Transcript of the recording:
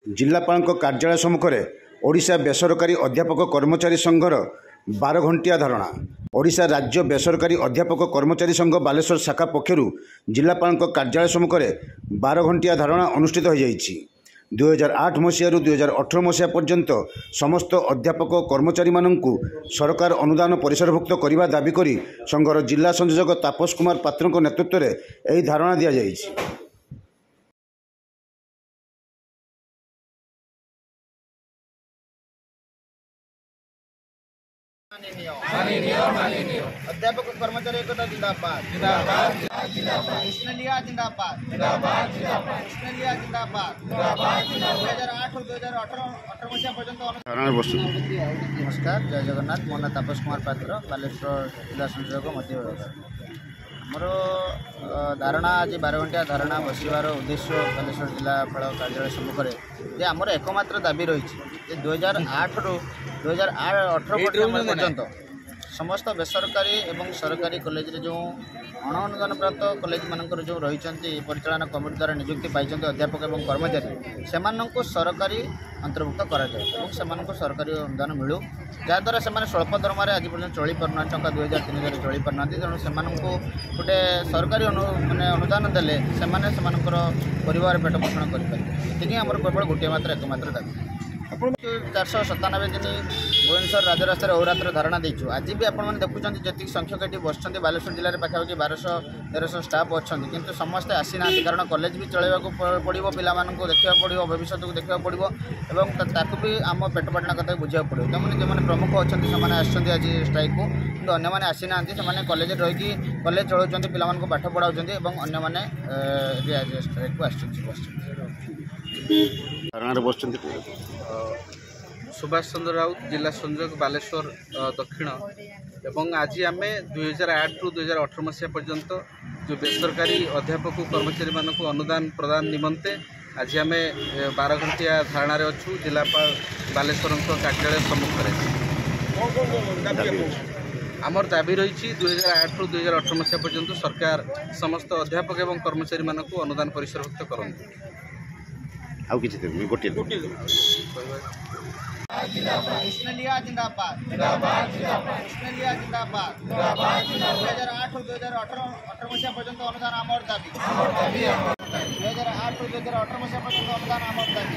जिलापाल कार्यालय सम्मुख में ओडिशा बेसरकारी अध्यापक कर्मचारी संघर 12 घंटिया धारणा। ओडिशा राज्य बेसरकारी अध्यापक कर्मचारी संघ बालेश्वर शाखा पक्षर जिलापाल कार्यालय सम्मुख में 12 घंटिया धारणा अनुष्ठित हो जाइछि। 2008 मसीह 2018 मसीहा पर्यंत समस्त अध्यापक कर्मचारी माननकु सरकार अनुदान परिसरभुक्त करने दाबी करी संघर जिला संयोजक तापस कुमार पात्र नेतृत्व में यह धारणा दि जाइछि। अध्यापक कर्मचारी एकता जिंदाबाद जिंदाबाद जिंदाबाद जिंदाबाद जिंदाबाद 2008 और 2018 मसीहा पर्यंत। नमस्कार, जय जगन्नाथ। मो ना तापस कुमार पात्र, बालेश्वर जिला संयोजक मध्य मोर धारणा आज 12 घंटिया धारणा बसवार उद्देश्य बालेश्वर जिलापाल कार्यालय सम्मुख में आमर एकमात्र दाबी रही 2008 रु 2018 पर्यंत समस्त बेसरकारी एवं सरकारी कॉलेज रे जो अणअनुदान प्राप्त कॉलेज मानकर जो रही परिचालन कमिटी द्वारा नियुक्ति पाई अध्यापक एवं कर्मचारी से सरकारी अंतर्भुक्त करा जाए सरकारी अनुदान मिलू जहाद्वारा से स्वल्प दरमार आज पर्यटन चली पारना टंका 2000-3000 चली पारना तेणु से गोटे सरकारी माने अनुदान देले परिवार पेट पोषण करें आमर केवल गोटे मात्र एकमात्र दाबी। 497 दिन भुवनेश्वर राजरास्तार अहोरात्र धारणा देचु। आज भी आपने देखुं जी संख्यक ये बस बालेश्वर जिले में पाखापाखि 1200-1300 स्टाफ अच्छा किंतु समस्ते आसी ना कारण कॉलेज भी चलवा पड़ो पिला देखा पड़ो भविष्य को देखा पड़ो और भी आम पेट पाटना कथा बुझा पड़ो तेमनि जो प्रमुख अच्छा से आज स्ट्राइक को कि अन्य आसी ना कॉलेज रही कॉलेज चलाऊँ पिला पाठ पढ़ाऊँ अन्य स्ट्राइक को सुभाष चंद्र राउत जिला संयोजक बालेश्वर दक्षिण एवं आज आम 2008 रु 2018 मसीहा पर्यंत जो बेसरकारी अध्यापक कर्मचारी मानक अनुदान प्रदान निमंते आज आम 12 घंटिया धारणा अच्छु जिलापाल बालेश्वर कार्यालय सम्मुख में। आमर दाबी रही 2008 रु 2018 मसीहा पर्यंत सरकार समस्त अध्यापक एवं कर्मचारी मानक अनुदान परिसरभुक्त करते। आउ किछि देबे गोटे जिंदाबाद जिंदाबाद जिंदाबाद 2008 और 2018 मसीहा पर्यंत अनुदान आमर दाबी 2008 और 2018 मसीहा पर्यंत अनुदान आमर दाबी।